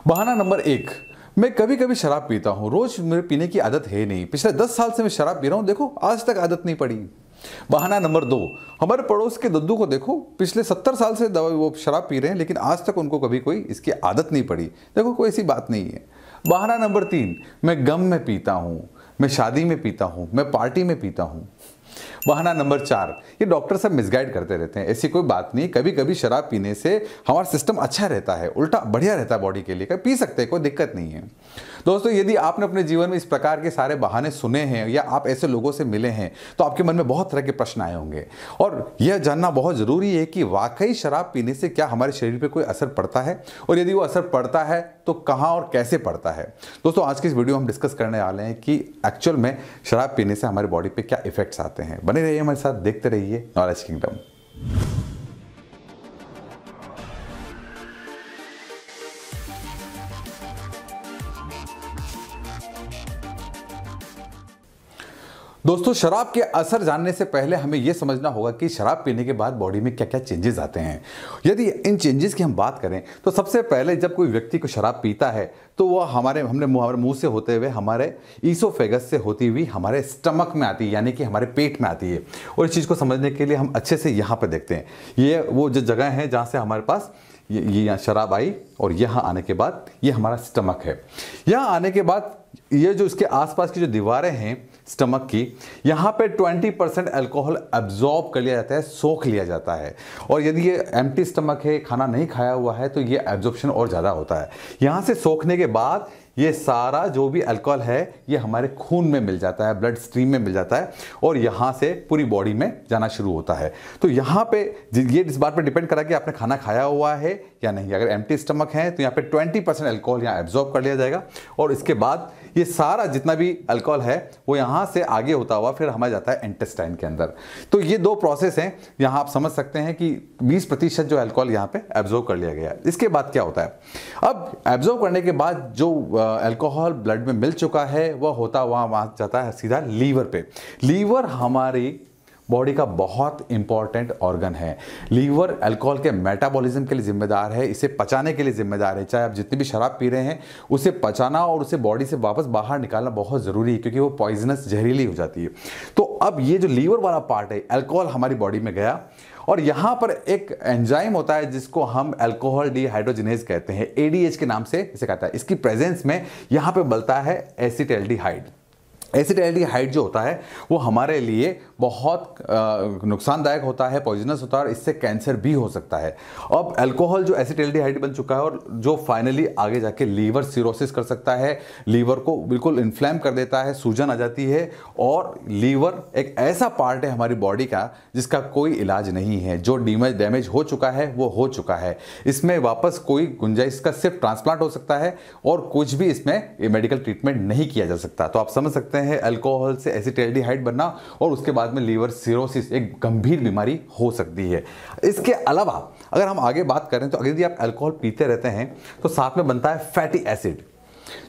बहाना नंबर 1, मैं कभी कभी शराब पीता हूँ, रोज मेरे पीने की आदत है नहीं, पिछले 10 साल से मैं शराब पी रहा हूँ, देखो आज तक आदत नहीं पड़ी। बहाना नंबर 2, हमारे पड़ोस के दद्दू को देखो, पिछले 70 साल से वो शराब पी रहे हैं लेकिन आज तक उनको कभी कोई इसकी आदत नहीं पड़ी, देखो कोई ऐसी बात नहीं है। बहाना नंबर 3, मैं गम में पीता हूँ, मैं शादी में पीता हूँ, मैं पार्टी में पीता हूँ। बहाना नंबर 4, ये डॉक्टर सब मिसगाइड करते रहते हैं, ऐसी कोई बात नहीं, कभी कभी शराब पीने से हमारा सिस्टम अच्छा रहता है, उल्टा बढ़िया रहता है बॉडी के लिए, कभी पी सकते हैं, कोई दिक्कत नहीं है। दोस्तों, यदि आपने अपने जीवन में इस प्रकार के सारे बहाने सुने हैं या आप ऐसे लोगों से मिले हैं तो आपके मन में बहुत तरह के प्रश्न आए होंगे और यह जानना बहुत ज़रूरी है कि वाकई शराब पीने से क्या हमारे शरीर पर कोई असर पड़ता है और यदि वो असर पड़ता है तो कहाँ और कैसे पड़ता है। दोस्तों, आज की इस वीडियो में हम डिस्कस करने वाले हैं कि एक्चुअल में शराब पीने से हमारी बॉडी पे क्या इफेक्ट्स आते हैं। बने रहिए हमारे साथ, देखते रहिए नॉलेज किंगडम। दोस्तों, शराब के असर जानने से पहले हमें यह समझना होगा कि शराब पीने के बाद बॉडी में क्या क्या चेंजेस आते हैं। यदि इन चेंजेस की हम बात करें तो सबसे पहले जब कोई व्यक्ति को शराब पीता है तो वह हमारे मुंह से होते हुए हमारे ईसोफेगस से होती हुई हमारे स्टमक में आती है, यानी कि हमारे पेट में आती है। और इस चीज़ को समझने के लिए हम अच्छे से यहाँ पर देखते हैं, ये वो जो जगह है जहाँ से हमारे पास ये शराब आई और यहाँ आने के बाद ये हमारा स्टमक है। यहाँ आने के बाद ये जो इसके आसपास की जो दीवारें हैं स्टमक की, यहाँ पे 20% अल्कोहल एब्जॉर्ब कर लिया जाता है, सोख लिया जाता है। और यदि ये एम्प्टी स्टमक है, खाना नहीं खाया हुआ है, तो ये एब्जॉर्प्शन और ज़्यादा होता है। यहाँ से सोखने के बाद ये सारा जो भी अल्कोहल है ये हमारे खून में मिल जाता है, ब्लड स्ट्रीम में मिल जाता है और यहाँ से पूरी बॉडी में जाना शुरू होता है। तो यहाँ पे ये इस बात पर डिपेंड करा कि आपने खाना खाया हुआ है या नहीं। अगर एम्प्टी स्टमक है तो यहाँ पे 20% अल्कोहल यहाँ एब्जॉर्ब कर लिया जाएगा और इसके बाद ये सारा जितना भी अल्कोहल है वो यहाँ से आगे होता हुआ फिर हमारा जाता है इंटेस्टाइन के अंदर। तो ये दो प्रोसेस हैं, यहाँ आप समझ सकते हैं कि 20% जो अल्कोहल यहाँ पे एब्जॉर्ब कर लिया गया। इसके बाद क्या होता है, अब एब्जॉर्ब करने के बाद जो अल्कोहल ब्लड में मिल चुका है वह होता वहाँ जाता है सीधा लीवर पे। लीवर हमारी बॉडी का बहुत इंपॉर्टेंट ऑर्गन है। लीवर अल्कोहल के मेटाबॉलिज्म के लिए जिम्मेदार है, इसे पचाने के लिए जिम्मेदार है। चाहे आप जितनी भी शराब पी रहे हैं उसे पचाना और उसे बॉडी से वापस बाहर निकालना बहुत ज़रूरी है, क्योंकि वो पॉइजनस जहरीली हो जाती है। तो अब ये जो लीवर वाला पार्ट है, अल्कोहल हमारी बॉडी में गया और यहाँ पर एक एंजाइम होता है जिसको हम अल्कोहल डिहाइड्रोजिनेज कहते हैं, एडीएच के नाम से इसे कहता है। इसकी प्रेजेंस में यहाँ पे बनता है एसिटाल्डिहाइड। एसिटाल्डिहाइड जो होता है वो हमारे लिए बहुत नुकसानदायक होता है, पॉइजनस होता है और इससे कैंसर भी हो सकता है। अब अल्कोहल जो एसिटाल्डिहाइड बन चुका है और जो फाइनली आगे जाके लीवर सिरोसिस कर सकता है, लीवर को बिल्कुल इन्फ्लेम कर देता है, सूजन आ जाती है। और लीवर एक ऐसा पार्ट है हमारी बॉडी का जिसका कोई इलाज नहीं है, जो डैमेज हो चुका है वो हो चुका है, इसमें वापस कोई गुंजाइश, इसका सिर्फ ट्रांसप्लांट हो सकता है और कुछ भी इसमें मेडिकल ट्रीटमेंट नहीं किया जा सकता। तो आप समझ सकते हैं अल्कोहल से एसिटाल्डिहाइड बनना और उसके बाद में लीवर सिरोसिस एक गंभीर बीमारी हो सकती है। इसके अलावा अगर हम आगे बात करें तो यदि आप अल्कोहल पीते रहते हैं तो साथ में बनता है फैटी एसिड,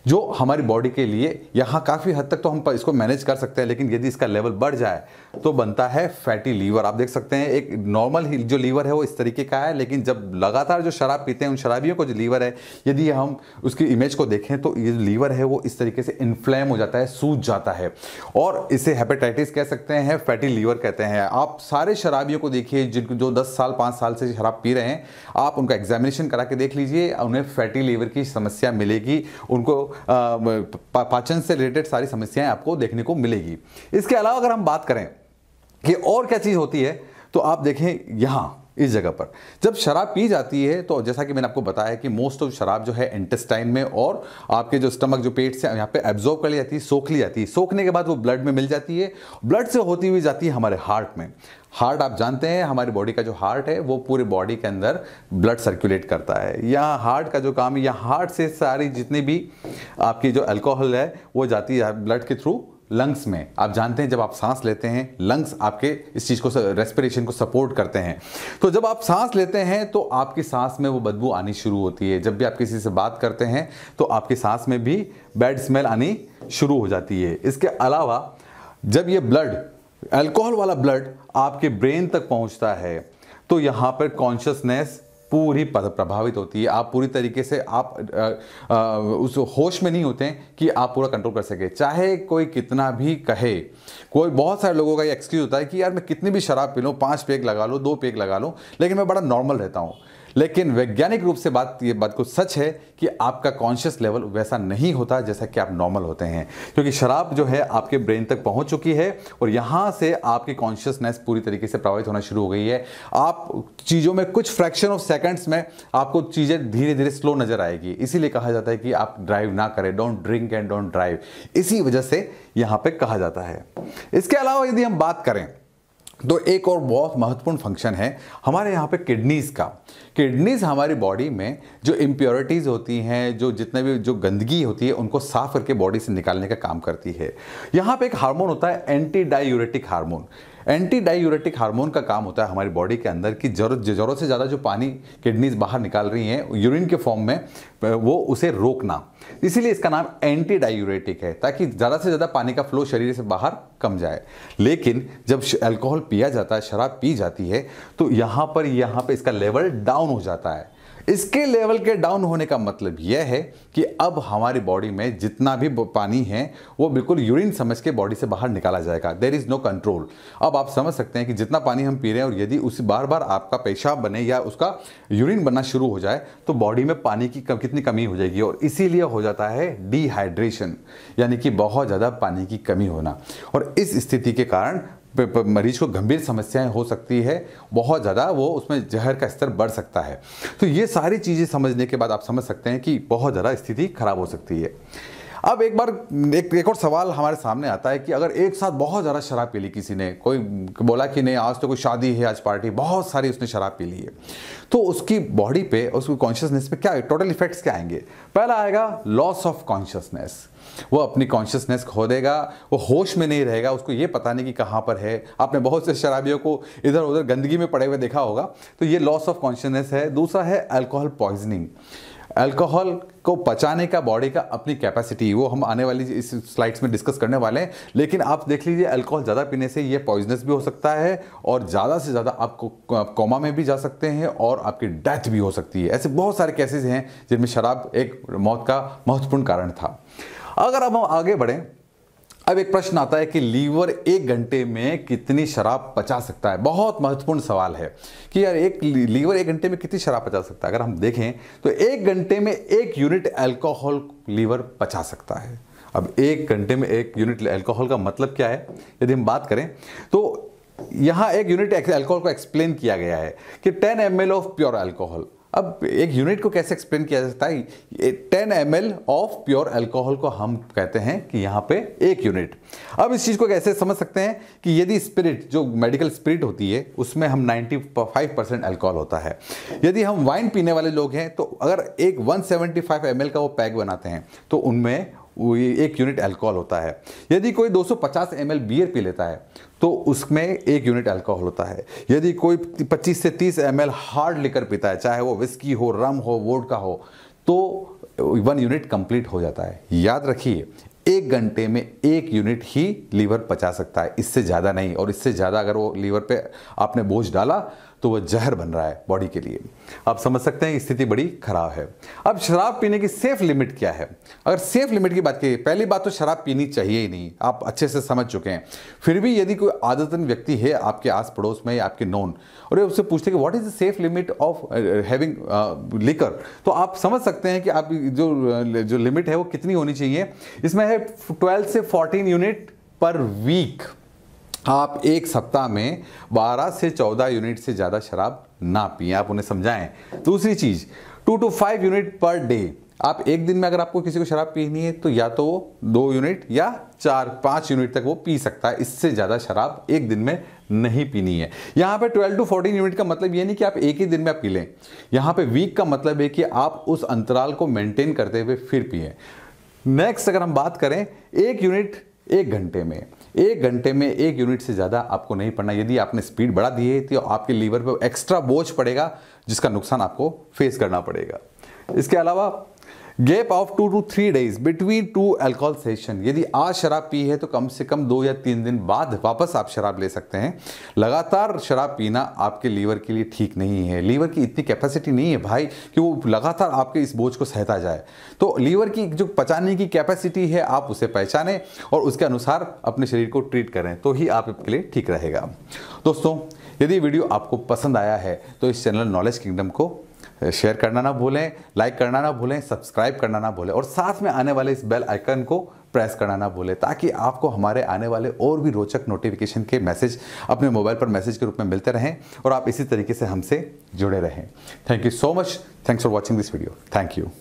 जो हमारी बॉडी के लिए यहाँ काफ़ी हद तक तो हम इसको मैनेज कर सकते हैं, लेकिन यदि इसका लेवल बढ़ जाए तो बनता है फैटी लीवर। आप देख सकते हैं एक नॉर्मल जो लीवर है वो इस तरीके का है, लेकिन जब लगातार जो शराब पीते हैं उन शराबियों को जो लीवर है, यदि हम उसकी इमेज को देखें तो ये जो लीवर है वो इस तरीके से इन्फ्लेम हो जाता है, सूज जाता है और इसे हेपेटाइटिस कह सकते हैं, फैटी लीवर कहते हैं। आप सारे शराबियों को देखिए जो 10 साल 5 साल से शराब पी रहे हैं, आप उनका एग्जामिनेशन करा के देख लीजिए, उन्हें फैटी लीवर की समस्या मिलेगी, उनको पाचन से रिलेटेड सारी समस्याएं आपको देखने को मिलेगी। इसके अलावा अगर हम बात करें कि और क्या चीज़ होती है तो आप देखें यहाँ इस जगह पर जब शराब पी जाती है तो जैसा कि मैंने आपको बताया कि मोस्ट ऑफ शराब जो है इंटेस्टाइन में और आपके जो स्टमक जो पेट से यहाँ पे एब्जॉर्ब कर ली जाती है, सोख ली जाती है। सोखने के बाद वो ब्लड में मिल जाती है, ब्लड से होती हुई जाती है हमारे हार्ट में। हार्ट आप जानते हैं हमारी बॉडी का जो हार्ट है वो पूरे बॉडी के अंदर ब्लड सर्कुलेट करता है। यहाँ हार्ट का जो काम है, यहाँ हार्ट से सारी जितनी भी आपकी जो अल्कोहल है वो जाती है ब्लड के थ्रू लंग्स में। आप जानते हैं जब आप सांस लेते हैं लंग्स आपके इस चीज़ को रेस्पिरेशन को सपोर्ट करते हैं। तो जब आप सांस लेते हैं तो आपकी सांस में वो बदबू आनी शुरू होती है। जब भी आप किसी से बात करते हैं तो आपकी सांस में भी बैड स्मेल आनी शुरू हो जाती है। इसके अलावा जब ये ब्लड, अल्कोहल वाला ब्लड आपके ब्रेन तक पहुंचता है तो यहाँ पर कॉन्शियसनेस पूरी प्रभावित होती है। आप पूरी तरीके से आप उस होश में नहीं होते हैं कि आप पूरा कंट्रोल कर सके, चाहे कोई कितना भी कहे। कोई बहुत सारे लोगों का ये एक्सक्यूज होता है कि यार मैं कितनी भी शराब पी लूँ, 5 पेग लगा लूँ, 2 पेग लगा लूँ, लेकिन मैं बड़ा नॉर्मल रहता हूँ। लेकिन वैज्ञानिक रूप से ये बात को सच है कि आपका कॉन्शियस लेवल वैसा नहीं होता जैसा कि आप नॉर्मल होते हैं, क्योंकि शराब जो है आपके ब्रेन तक पहुंच चुकी है और यहां से आपकी कॉन्शियसनेस पूरी तरीके से प्रभावित होना शुरू हो गई है। आप चीज़ों में कुछ फ्रैक्शन ऑफ सेकंड्स में आपको चीज़ें धीरे धीरे स्लो नजर आएगी। इसीलिए कहा जाता है कि आप ड्राइव ना करें, don't drink and don't drive, इसी वजह से यहां पर कहा जाता है। इसके अलावा यदि हम बात करें तो एक और बहुत महत्वपूर्ण फंक्शन है हमारे यहाँ पे किडनीज का। किडनीज हमारी बॉडी में जो इम्प्योरिटीज़ होती हैं, जो जितने भी जो गंदगी होती है, उनको साफ करके बॉडी से निकालने का काम करती है। यहाँ पे एक हार्मोन होता है anti diuretic hormone. Anti diuretic hormone का काम होता है हमारी बॉडी के अंदर की जरूरत से ज़्यादा जो पानी किडनीज बाहर निकाल रही हैं यूरिन के फॉर्म में, वो उसे रोकना। इसीलिए इसका नाम एंटी डायूरेटिक है, ताकि ज़्यादा से ज़्यादा पानी का फ्लो शरीर से बाहर कम जाए। लेकिन जब अल्कोहल पिया जाता है, शराब पी जाती है, तो यहाँ पे इसका लेवल डाउन हो जाता है। इसके लेवल के डाउन होने का मतलब यह है कि अब हमारी बॉडी में जितना भी पानी है वो बिल्कुल यूरिन समझ के बॉडी से बाहर निकाला जाएगा। There is no control. अब आप समझ सकते हैं कि जितना पानी हम पी रहे हैं और यदि उसी बार बार आपका पेशाब बने या उसका यूरिन बनना शुरू हो जाए तो बॉडी में पानी की कितनी कमी हो जाएगी, और इसीलिए हो जाता है डिहाइड्रेशन, यानी कि बहुत ज़्यादा पानी की कमी होना। और इस स्थिति के कारण मरीज को गंभीर समस्याएं हो सकती है, बहुत ज़्यादा वो उसमें जहर का स्तर बढ़ सकता है। तो ये सारी चीज़ें समझने के बाद आप समझ सकते हैं कि बहुत ज़्यादा स्थिति खराब हो सकती है। अब एक बार एक और सवाल हमारे सामने आता है कि अगर एक साथ बहुत ज़्यादा शराब पी ली किसी ने, कोई बोला कि नहीं आज तो कोई शादी है, आज पार्टी, बहुत सारी उसने शराब पी ली है, तो उसकी बॉडी पे, उसकी कॉन्शियसनेस पे क्या टोटल इफेक्ट्स क्या आएंगे? पहला आएगा लॉस ऑफ कॉन्शियसनेस। वो अपनी कॉन्शियसनेस खो देगा, वो होश में नहीं रहेगा, उसको ये पता नहीं कि कहाँ पर है। आपने बहुत से शराबियों को इधर उधर गंदगी में पड़े हुए देखा होगा, तो ये लॉस ऑफ कॉन्शियसनेस है। दूसरा है अल्कोहल पॉइजनिंग। अल्कोहल को पचाने का बॉडी का अपनी कैपेसिटी, वो हम आने वाली इस स्लाइड्स में डिस्कस करने वाले हैं। लेकिन आप देख लीजिए अल्कोहल ज़्यादा पीने से ये पॉइजनस भी हो सकता है और ज़्यादा से ज़्यादा आपको कोमा में भी जा सकते हैं और आपकी डेथ भी हो सकती है। ऐसे बहुत सारे केसेस हैं जिनमें शराब एक मौत का महत्वपूर्ण कारण था। अगर अब हम आगे बढ़ें, अब एक प्रश्न आता है कि लीवर 1 घंटे में कितनी शराब पचा सकता है? बहुत महत्वपूर्ण सवाल है कि यार एक लीवर 1 घंटे में कितनी शराब पचा सकता है। अगर हम देखें तो 1 घंटे में 1 यूनिट अल्कोहल लीवर पचा सकता है। अब 1 घंटे में 1 यूनिट अल्कोहल का मतलब क्या है यदि हम बात करें तो यहाँ 1 यूनिट अल्कोहल को एक्सप्लेन किया गया है कि 10 ml ऑफ प्योर अल्कोहल। अब 1 यूनिट को कैसे एक्सप्लेन किया जा सकता है? 10 ml ऑफ प्योर अल्कोहल को हम कहते हैं कि यहाँ पे 1 यूनिट। अब इस चीज़ को कैसे समझ सकते हैं कि यदि स्पिरिट, जो मेडिकल स्पिरिट होती है, उसमें हम 95% अल्कोहल होता है। यदि हम वाइन पीने वाले लोग हैं तो अगर एक 175 ml का वो पैक बनाते हैं तो उनमें 1 यूनिट अल्कोहल होता है। यदि कोई 250 ml बियर पी लेता है तो उसमें 1 यूनिट अल्कोहल होता है। यदि कोई 25 से 30 ml हार्ड लिकर पीता है, चाहे वो विस्की हो, रम हो, वोडका हो, तो 1 यूनिट कंप्लीट हो जाता है। याद रखिए 1 घंटे में 1 यूनिट ही लीवर पचा सकता है, इससे ज़्यादा नहीं। और इससे ज़्यादा अगर वो लीवर पे आपने बोझ डाला तो वह जहर बन रहा है बॉडी के लिए। आप समझ सकते हैं स्थिति बड़ी खराब है। अब शराब पीने की सेफ लिमिट क्या है? अगर सेफ लिमिट की बात करें, पहली बात तो शराब पीनी चाहिए ही नहीं, आप अच्छे से समझ चुके हैं। फिर भी यदि कोई आदतन व्यक्ति है आपके आस पड़ोस में या आपके नोन, और ये उससे पूछते कि what is the safe limit of having liquor, तो आप समझ सकते हैं कि आप जो लिमिट है वो कितनी होनी चाहिए। इसमें है 12 से 14 यूनिट पर वीक। आप एक सप्ताह में 12 से 14 यूनिट से ज़्यादा शराब ना पिए, आप उन्हें समझाएं। दूसरी चीज़ 2 to 5 यूनिट पर डे। आप एक दिन में अगर आपको किसी को शराब पीनी है तो या तो वो 2 यूनिट या 4-5 यूनिट तक वो पी सकता है, इससे ज़्यादा शराब एक दिन में नहीं पीनी है। यहाँ पे 12 to 14 यूनिट का मतलब ये नहीं कि आप एक ही दिन में आप पी लें। यहाँ पे वीक का मतलब है कि आप उस अंतराल को मेंटेन करते हुए फिर पिए। नेक्स्ट अगर हम बात करें 1 यूनिट 1 घंटे में, 1 घंटे में 1 यूनिट से ज़्यादा आपको नहीं पड़ना। यदि आपने स्पीड बढ़ा दी है तो आपके लीवर पे एक्स्ट्रा बोझ पड़ेगा जिसका नुकसान आपको फेस करना पड़ेगा। इसके अलावा gap of 2 to 3 days between 2 alcohol session. यदि आज शराब पी है तो कम से कम 2 या 3 दिन बाद वापस आप शराब ले सकते हैं। लगातार शराब पीना आपके लीवर के लिए ठीक नहीं है। लीवर की इतनी कैपेसिटी नहीं है भाई कि वो लगातार आपके इस बोझ को सहता जाए। तो लीवर की जो पचाने की कैपेसिटी है आप उसे पहचानें और उसके अनुसार अपने शरीर को ट्रीट करें, तो ही आपके लिए ठीक रहेगा। दोस्तों, यदि वीडियो आपको पसंद आया है तो इस चैनल नॉलेज किंगडम को शेयर करना ना भूलें, लाइक करना ना भूलें, सब्सक्राइब करना ना भूलें और साथ में आने वाले इस बेल आइकन को प्रेस करना ना भूलें, ताकि आपको हमारे आने वाले और भी रोचक नोटिफिकेशन के मैसेज अपने मोबाइल पर मैसेज के रूप में मिलते रहें और आप इसी तरीके से हमसे जुड़े रहें। Thank you so much. Thanks for watching this video. Thank you.